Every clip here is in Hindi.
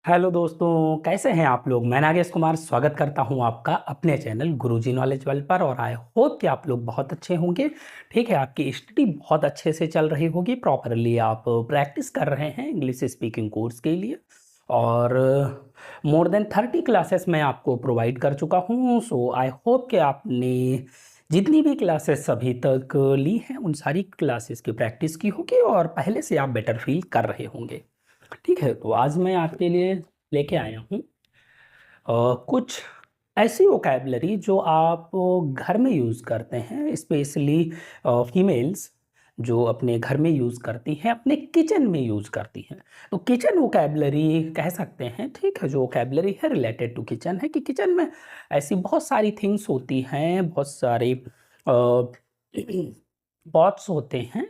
हेलो दोस्तों, कैसे हैं आप लोग। मैं नागेश कुमार स्वागत करता हूं आपका अपने चैनल गुरुजी नॉलेज वर्ल्ड पर। और आई होप कि आप लोग बहुत अच्छे होंगे। ठीक है, आपकी स्टडी बहुत अच्छे से चल रही होगी, प्रॉपरली आप प्रैक्टिस कर रहे हैं इंग्लिश स्पीकिंग कोर्स के लिए। और मोर देन 30 क्लासेस मैं आपको प्रोवाइड कर चुका हूं। सो आई होप कि आपने जितनी भी क्लासेस अभी तक ली हैं उन सारी क्लासेस की प्रैक्टिस की होगी और पहले से आप बेटर फील कर रहे होंगे। ठीक है, तो आज मैं आपके लिए लेके आया हूँ कुछ ऐसी वोकैबलरी जो आप घर में यूज़ करते हैं, स्पेशली फीमेल्स जो अपने घर में यूज़ करती हैं, अपने किचन में यूज़ करती हैं। तो किचन वोकैबलरी कह सकते हैं। ठीक है, जो वोकैबलरी है रिलेटेड टू किचन है कि किचन में ऐसी बहुत सारी थिंग्स होती हैं, बहुत सारे पॉट्स होते हैं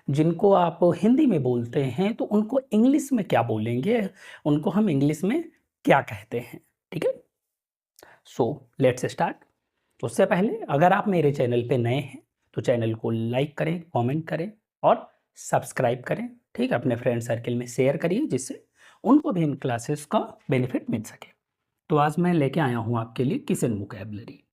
जिनको आप हिंदी में बोलते हैं, तो उनको इंग्लिश में क्या बोलेंगे, उनको हम इंग्लिश में क्या कहते हैं। ठीक है, सो लेट्स स्टार्ट। उससे पहले अगर आप मेरे चैनल पे नए हैं तो चैनल को लाइक करें, कमेंट करें और सब्सक्राइब करें। ठीक है, अपने फ्रेंड सर्कल में शेयर करिए जिससे उनको भी इन क्लासेस का बेनिफिट मिल सके। तो आज मैं लेके आया हूँ आपके लिए किचन वोकैबलरी।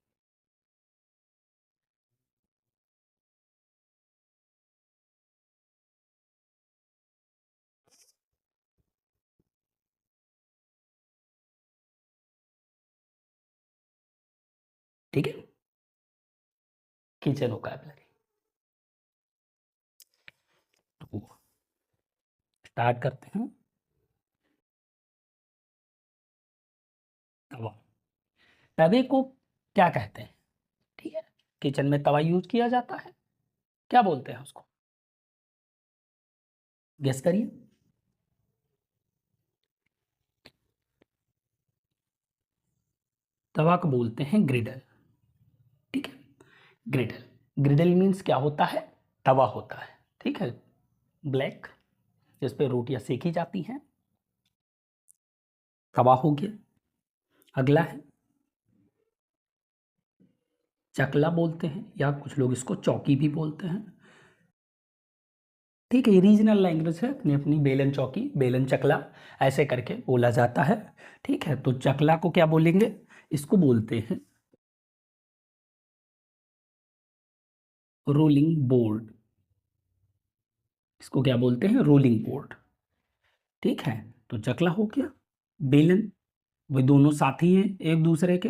ठीक है, किचन वोकैबलरी तो स्टार्ट करते हैं। तवा, तवे को क्या कहते हैं। ठीक है, किचन में तवा यूज किया जाता है, क्या बोलते हैं उसको, गेस करिए। तवा को बोलते हैं ग्रिडल। ठीक है, ग्रिडल, ग्रिडल मीन्स क्या होता है, तवा होता है। ठीक है, ब्लैक, जिस पे रोटियां सेकी जाती हैं, तवा हो गया। अगला है चकला बोलते हैं, या कुछ लोग इसको चौकी भी बोलते हैं। ठीक है, ये रीजनल लैंग्वेज है, अपनी अपनी, बेलन चौकी, बेलन चकला ऐसे करके बोला जाता है। ठीक है, तो चकला को क्या बोलेंगे, इसको बोलते हैं रोलिंग बोर्ड। इसको क्या बोलते हैं, रोलिंग बोर्ड। ठीक है, तो चकला हो गया। बेलन, वे दोनों साथी हैं एक दूसरे के।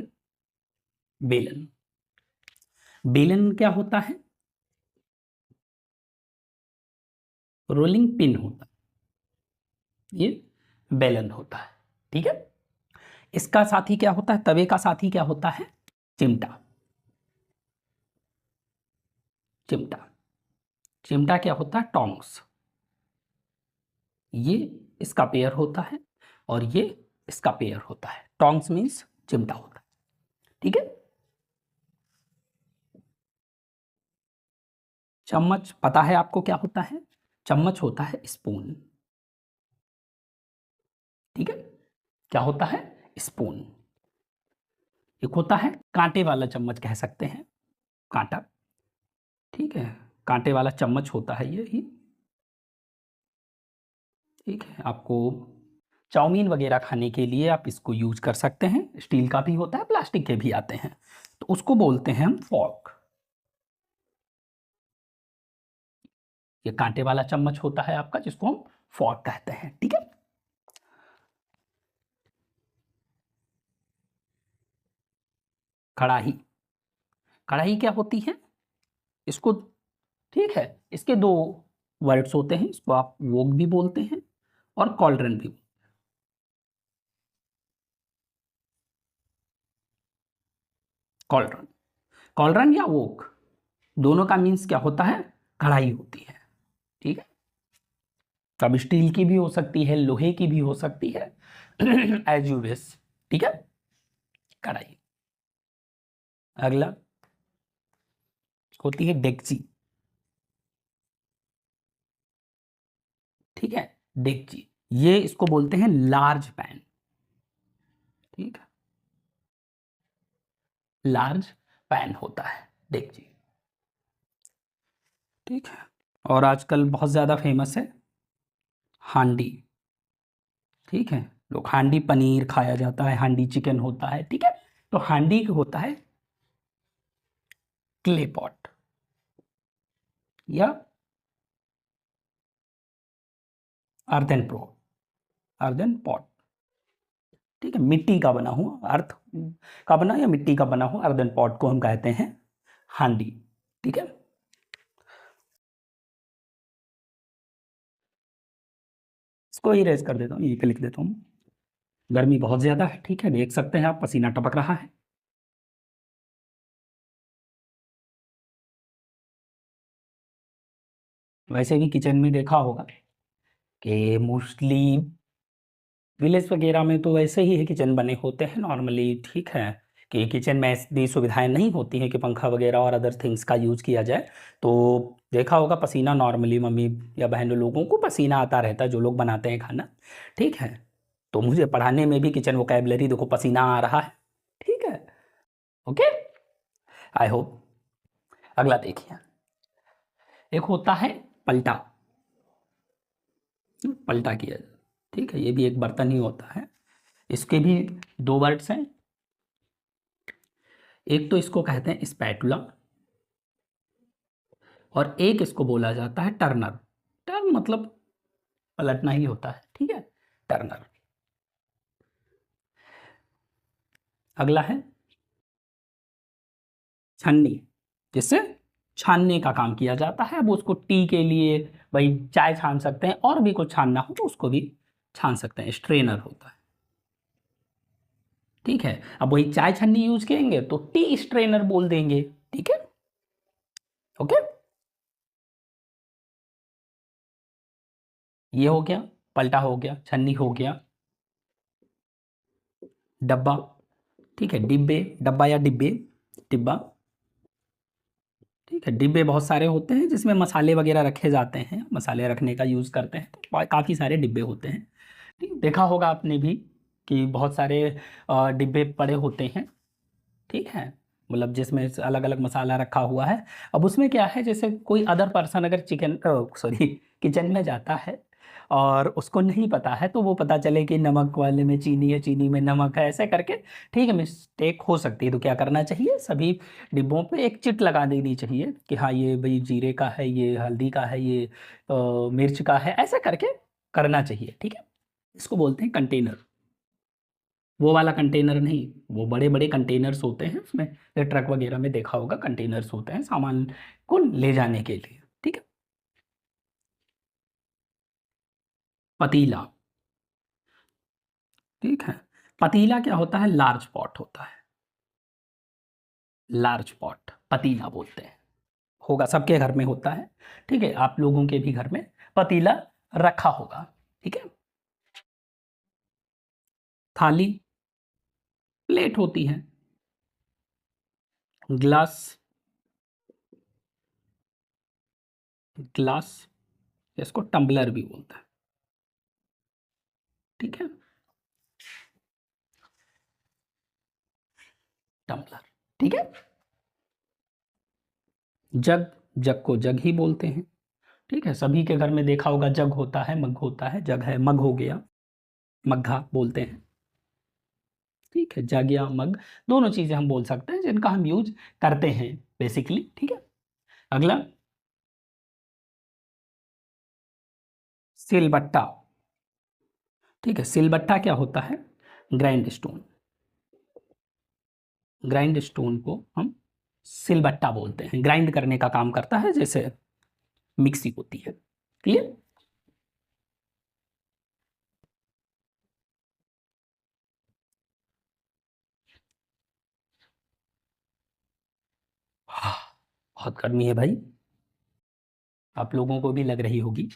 बेलन, बेलन क्या होता है, रोलिंग पिन होता है, ये बेलन होता है। ठीक है, इसका साथी क्या होता है, तवे का साथी क्या होता है, चिमटा। चिमटा, चिमटा क्या होता है, टोंग्स। ये इसका पेयर होता है और ये इसका पेयर होता है। टोंग्स मीन्स चिमटा होता है। ठीक है, चम्मच पता है आपको क्या होता है, चम्मच होता है स्पून। ठीक है, क्या होता है, स्पून। एक होता है कांटे वाला चम्मच, कह सकते हैं कांटा। ठीक है, कांटे वाला चम्मच होता है ये ही। ठीक है, आपको चाउमीन वगैरह खाने के लिए आप इसको यूज कर सकते हैं। स्टील का भी होता है, प्लास्टिक के भी आते हैं, तो उसको बोलते हैं हम फॉर्क। ये कांटे वाला चम्मच होता है आपका, जिसको हम फॉर्क कहते हैं। ठीक है, कढ़ाई, कढ़ाई क्या होती है, इसको, ठीक है, इसके दो वर्ड्स होते हैं, इसको आप वोग भी बोलते हैं और कॉल्ड्रन भी। कॉल्ड्रन, कॉल्ड्रन या वोक, दोनों का मीन्स क्या होता है, कढ़ाई होती है। ठीक है, अब स्टील की भी हो सकती है, लोहे की भी हो सकती है, एज यू विश। ठीक है, कढ़ाई। अगला होती है डेगची। ठीक है, डेगची, ये इसको बोलते हैं लार्ज पैन। ठीक है, लार्ज पैन होता है डेगची। ठीक है, और आजकल बहुत ज़्यादा फेमस है हांडी। ठीक है, लोग हांडी पनीर खाया जाता है, हांडी चिकन होता है, ठीक है। तो हांडी होता है क्ले पॉट या अर्थन प्रो, अर्थन पॉट, ठीक है। मिट्टी का बना हुआ, अर्थ का बना या मिट्टी का बना हुआ अर्थन पॉट को हम कहते हैं हांडी, ठीक है। इसको इरेज कर देता हूँ, ये पे लिख देता हूँ। गर्मी बहुत ज्यादा है, ठीक है, देख सकते हैं आप पसीना टपक रहा है। वैसे भी किचन में देखा होगा कि मोस्टली विलेज वगैरह में तो वैसे ही है, किचन बने होते हैं नॉर्मली, ठीक है, कि किचन में ऐसी सुविधाएं नहीं होती हैं कि पंखा वगैरह और अदर थिंग्स का यूज़ किया जाए। तो देखा होगा पसीना नॉर्मली मम्मी या बहनों लोगों को पसीना आता रहता है, जो लोग बनाते हैं खाना, ठीक है। तो मुझे पढ़ाने में भी किचन वोकैबलरी देखो पसीना आ रहा है, ठीक है। Okay, I hope. अगला देखिए, एक होता है पलटा, पलटा किया जाए, ठीक है। ये भी एक बर्तन ही होता है, इसके भी दो वर्ड्स हैं। एक तो इसको कहते हैं स्पैटुला और एक इसको बोला जाता है टर्नर। टर्न मतलब पलटना ही होता है, ठीक है, टर्नर। अगला है छन्नी, जिससे छानने का काम किया जाता है। अब उसको टी के लिए भाई चाय छान सकते हैं, और भी कुछ छानना हो तो उसको भी छान सकते हैं, स्ट्रेनर होता है, ठीक है। अब वही चाय छन्नी यूज करेंगे तो टी स्ट्रेनर बोल देंगे, ठीक है। ओके, ये हो गया, पलटा हो गया, छन्नी हो गया, डब्बा, ठीक है, डिब्बे, डब्बा या डिब्बे, डिब्बा, ठीक है। डिब्बे बहुत सारे होते हैं जिसमें मसाले वगैरह रखे जाते हैं, मसाले रखने का यूज़ करते हैं, तो काफ़ी सारे डिब्बे होते हैं, ठीक है। देखा होगा आपने भी कि बहुत सारे डिब्बे पड़े होते हैं, ठीक है, मतलब जिसमें अलग अलग मसाला रखा हुआ है। अब उसमें क्या है, जैसे कोई अदर पर्सन अगर चिकन सॉरी किचन में जाता है और उसको नहीं पता है, तो वो पता चले कि नमक वाले में चीनी है, चीनी में नमक है, ऐसे करके, ठीक है, मिस्टेक हो सकती है। तो क्या करना चाहिए, सभी डिब्बों पे एक चिट लगा देनी चाहिए कि हाँ ये भाई जीरे का है, ये हल्दी का है, ये मिर्च का है, ऐसे करके करना चाहिए, ठीक है। इसको बोलते हैं कंटेनर। वो वाला कंटेनर नहीं, वो बड़े बड़े कंटेनर्स होते हैं, उसमें ये ट्रक वगैरह में देखा होगा कंटेनर्स होते हैं सामान को ले जाने के लिए, ठीक है। पतीला, ठीक है। पतीला क्या होता है, लार्ज पॉट होता है, लार्ज पॉट पतीला बोलते हैं। होगा सबके घर में होता है, ठीक है, आप लोगों के भी घर में पतीला रखा होगा, ठीक है। थाली, प्लेट होती है। ग्लास, ग्लास, इसको टम्बलर भी बोलता है, ठीक है, टम्बलर, ठीक है। जग, जग को जग ही बोलते हैं, ठीक है। सभी के घर में देखा होगा जग होता है, मग होता है, जग है, मग हो गया, मग्घा बोलते हैं, ठीक है। जग या मग दोनों चीजें हम बोल सकते हैं जिनका हम यूज करते हैं बेसिकली, ठीक है। अगला सिलबट्टा, ठीक है। सिलबट्टा क्या होता है, ग्राइंड स्टोन, ग्राइंड स्टोन को हम सिलबट्टा बोलते हैं, ग्राइंड करने का काम करता है, जैसे मिक्सी होती है, क्लियर। बहुत गर्मी है भाई, आप लोगों को भी लग रही होगी।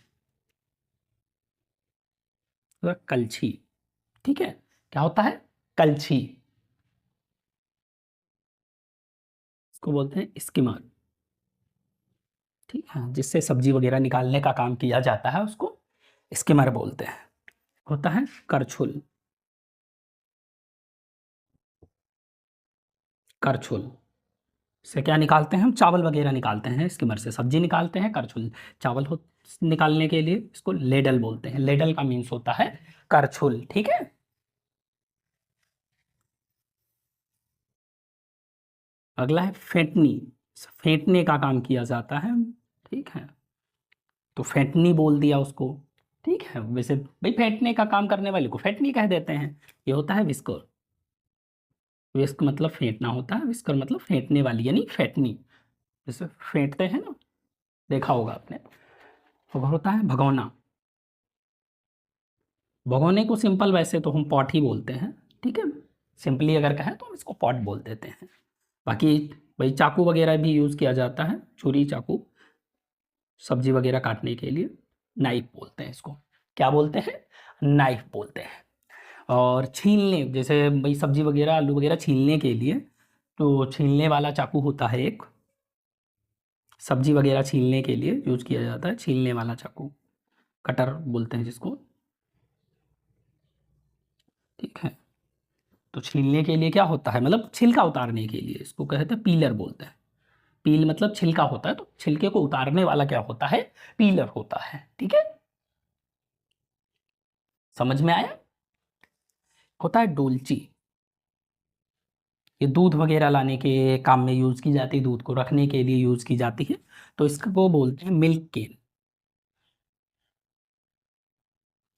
तो कलछी, ठीक है, क्या होता है, कलछी, इसको बोलते हैं स्किमर, ठीक है, जिससे सब्जी वगैरह निकालने का काम किया जाता है, उसको स्किमर बोलते हैं। होता है करछुल, करछुल से क्या निकालते हैं हम, चावल वगैरह निकालते हैं, स्किमर से सब्जी निकालते हैं, करछुल चावल हो निकालने के लिए इसको लेडल बोलते हैं। लेडल का मीन्स होता है करछुल, ठीक है। अगला है फेंटनी, फेंटने का काम किया जाता है, ठीक है, तो फेंटनी बोल दिया उसको, ठीक है। वैसे भाई फेंटने का काम करने वाले को फेंटनी कह देते हैं। ये होता है विस्कर, विस्क मतलब फेंटना होता है, विस्कर मतलब फेंटने वाली यानी फेंटनी, जैसे फेंटते हैं ना, देखा होगा आपने। और होता है भगोना, भगोने को सिंपल वैसे तो हम पॉट ही बोलते हैं, ठीक है, सिंपली अगर कहें तो हम इसको पॉट बोल देते हैं। बाकी भाई चाकू वगैरह भी यूज़ किया जाता है, छुरी चाकू सब्जी वगैरह काटने के लिए, नाइफ बोलते हैं इसको, क्या बोलते हैं, नाइफ बोलते हैं। और छीलने, जैसे भाई सब्जी वगैरह आलू वगैरह छीलने के लिए तो छीलने वाला चाकू होता है एक, सब्जी वगैरह छीलने के लिए यूज किया जाता है छीलने वाला चाकू, कटर बोलते हैं जिसको, ठीक है। तो छीलने के लिए क्या होता है, मतलब छिलका उतारने के लिए इसको कहते हैं पीलर बोलते हैं। पील मतलब छिलका होता है, तो छिलके को उतारने वाला क्या होता है, पीलर होता है, ठीक है, समझ में आया। होता है डोलची, ये दूध वगैरह लाने के काम में यूज की जाती है, दूध को रखने के लिए यूज की जाती है, तो इसको बोलते हैं मिल्क केन,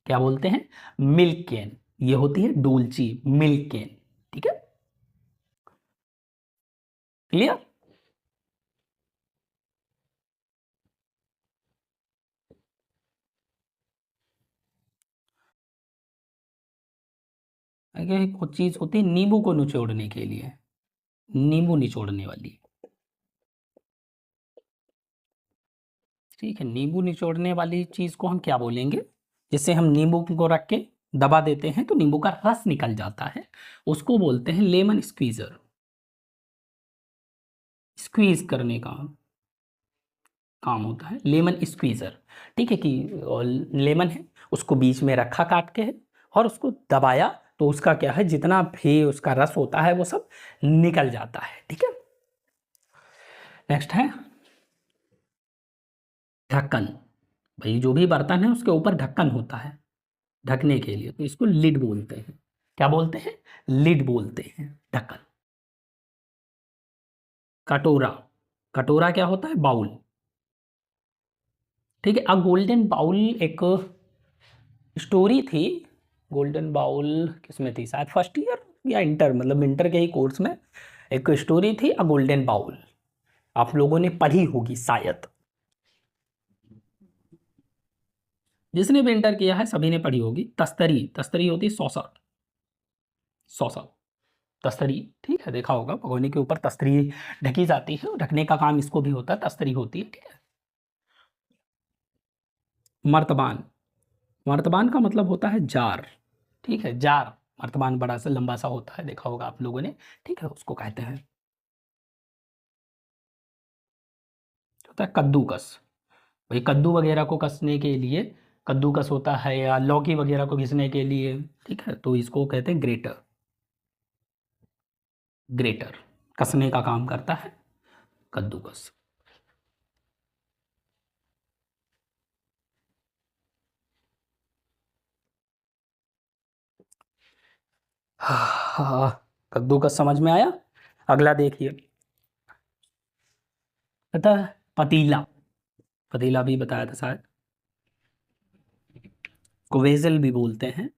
क्या बोलते हैं, मिल्क कैन। ये होती है डोलची, मिल्क कैन, ठीक है, क्लियर। आगे एक और चीज होती है नींबू को निचोड़ने के लिए, नींबू निचोड़ने वाली, ठीक है, नींबू निचोड़ने वाली चीज को हम क्या बोलेंगे, जिससे हम नींबू को रख के दबा देते हैं तो नींबू का रस निकल जाता है, उसको बोलते हैं लेमन स्क्वीजर, स्क्वीज करने का काम होता है लेमन स्क्वीजर, ठीक है, कि लेमन है उसको बीच में रखा काट के है और उसको दबाया तो उसका क्या है, जितना भी उसका रस होता है वो सब निकल जाता है, ठीक है। नेक्स्ट है ढक्कन, भाई जो भी बर्तन है उसके ऊपर ढक्कन होता है ढकने के लिए, तो इसको लिड बोलते हैं, क्या बोलते हैं, लिड बोलते हैं, ढक्कन। कटोरा, कटोरा क्या होता है, बाउल, ठीक है। अब गोल्डन बाउल एक स्टोरी थी, गोल्डन बाउल किसमें थी, शायद फर्स्ट ईयर या इंटर, मतलब इंटर के ही कोर्स में एक स्टोरी थी अ गोल्डन बाउल, आप लोगों ने पढ़ी होगी शायद, जिसने भी इंटर किया है सभी ने पढ़ी होगी। तस्तरी, तस्तरी होती है सॉसर, सॉसर, तस्तरी, ठीक है, देखा होगा भगोने के ऊपर तस्तरी ढकी जाती है, ढकने का काम इसको भी होता है, तस्तरी होती है, ठीक है। मर्तबान, मर्तबान का मतलब होता है जार, ठीक है, जार, मर्तबान बड़ा सा लंबा सा होता है, देखा होगा आप लोगों ने, ठीक है, उसको कहते हैं। होता है कद्दूकस, भाई कद्दू वगैरह को कसने के लिए कद्दूकस होता है, या लौकी वगैरह को घिसने के लिए, ठीक है, तो इसको कहते हैं ग्रेटर, ग्रेटर कसने का काम करता है कद्दूकस। हाँ, कद्दूकस समझ में आया। अगला देखिए, पता है पतीला, पतीला भी बताया था शायद, को वेजल भी बोलते हैं,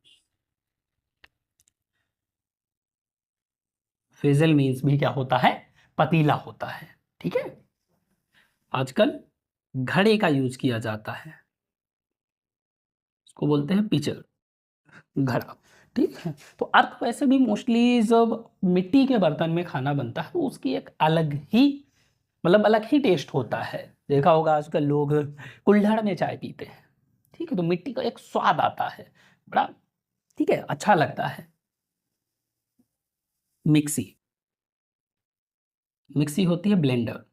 वेजल मीन्स भी क्या होता है, पतीला होता है, ठीक है। आजकल घड़े का यूज किया जाता है, इसको बोलते हैं पिचर, घड़ा, ठीक है। तो अर्थ वैसे भी मोस्टली जब मिट्टी के बर्तन में खाना बनता है तो उसकी एक अलग ही, मतलब अलग ही टेस्ट होता है, देखा होगा आजकल लोग कुल्हड़ में चाय पीते हैं, ठीक है, तो मिट्टी का एक स्वाद आता है बड़ा, ठीक है, अच्छा लगता है। मिक्सी, मिक्सी होती है ब्लेंडर,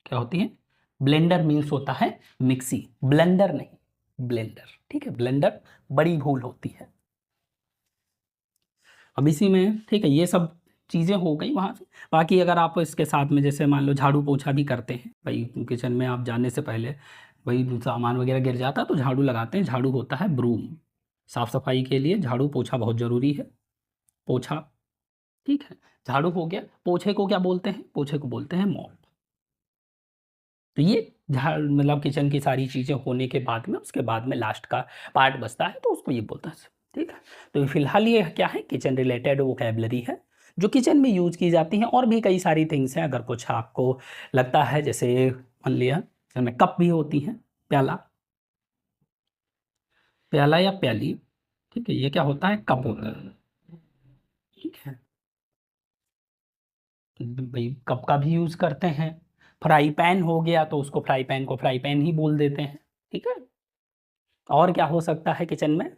क्या होती है, ब्लेंडर मीन्स होता है मिक्सी, ब्लेंडर नहीं, ब्लेंडर, ठीक है, ब्लेंडर बड़ी भूल होती है। अब इसी में, ठीक है, ये सब चीज़ें हो गई वहाँ से। बाकी अगर आप इसके साथ में जैसे मान लो झाड़ू पोछा भी करते हैं, भाई किचन में आप जाने से पहले भाई सामान वगैरह गिर जाता है तो झाड़ू लगाते हैं, झाड़ू होता है ब्रूम, साफ़ सफाई के लिए झाड़ू पोछा बहुत ज़रूरी है, पोछा, ठीक है, झाड़ू हो गया। पोछे को क्या बोलते हैं? पोछे को बोलते हैं मॉप। तो ये मतलब किचन की सारी चीज़ें होने के बाद में, उसके बाद में लास्ट का पार्ट बचता है तो उसको ये बोलता है। ठीक है, तो फिलहाल ये क्या है, किचन रिलेटेड वोकैबलरी है जो किचन में यूज की जाती हैं। और भी कई सारी थिंग्स हैं, अगर कुछ आपको लगता है, जैसे मान लिया जिसमें कप भी होती हैं, प्याला, प्याला या प्याली। ठीक है, ये क्या होता है? कप होता है। ठीक है, तो भाई कप का भी यूज करते हैं। फ्राई पैन हो गया तो उसको फ्राई पैन को फ्राई पैन ही बोल देते हैं। ठीक है, और क्या हो सकता है किचन में?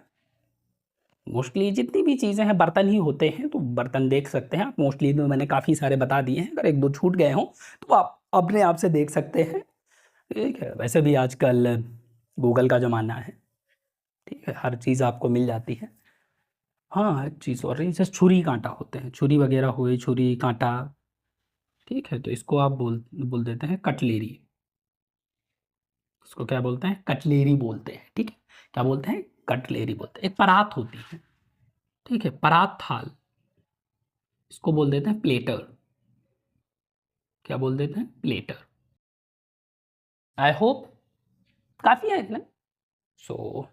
मोस्टली जितनी भी चीज़ें हैं, बर्तन ही होते हैं, तो बर्तन देख सकते हैं आप। मोस्टली तो मैंने काफ़ी सारे बता दिए हैं, अगर एक दो छूट गए हों तो आप अपने आप से देख सकते हैं। ठीक है, वैसे भी आजकल गूगल का ज़माना है। ठीक है, हर चीज़ आपको मिल जाती है। हाँ, हर चीज़। और जैसे छुरी कांटा होते हैं, छुरी वगैरह हुए, छुरी कांटा। ठीक है, तो इसको आप बोल देते हैं कटलेरी। इसको क्या बोलते हैं? कटलेरी बोलते हैं। ठीक है, क्या बोलते हैं? कटलेरी बोलते हैं। एक परात होती है। ठीक है, परात थाल, इसको बोल देते हैं प्लेटर। क्या बोल देते हैं? प्लेटर। आई होप काफ़ी है इतना। सो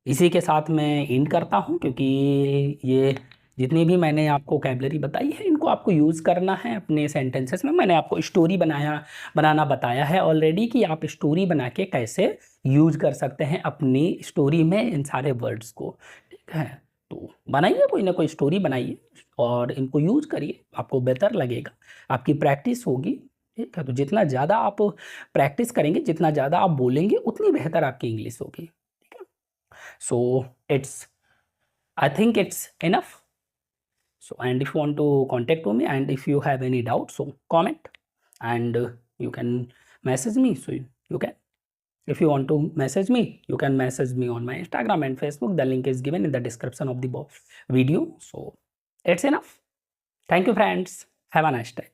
इसी के साथ मैं एंड करता हूँ, क्योंकि ये जितनी भी मैंने आपको कैबलरी बताई है, इनको आपको यूज़ करना है अपने सेंटेंसेस में। मैंने आपको स्टोरी बनाना बताया है ऑलरेडी, कि आप स्टोरी बना के कैसे यूज कर सकते हैं अपनी स्टोरी में इन सारे वर्ड्स को। ठीक है, तो बनाइए, कोई ना कोई स्टोरी बनाइए और इनको यूज करिए, आपको बेहतर लगेगा, आपकी प्रैक्टिस होगी। ठीक है, तो जितना ज़्यादा आप प्रैक्टिस करेंगे, जितना ज़्यादा आप बोलेंगे, उतनी बेहतर आपकी इंग्लिश होगी। ठीक है, so it's I think it's enough. So and if you want to contact to me, and if you have any doubt, so comment, and you can message me. So you can, if you want to message me, you can message me on my Instagram and Facebook. The link is given in the description of the video. So it's enough. Thank you friends, have a nice day.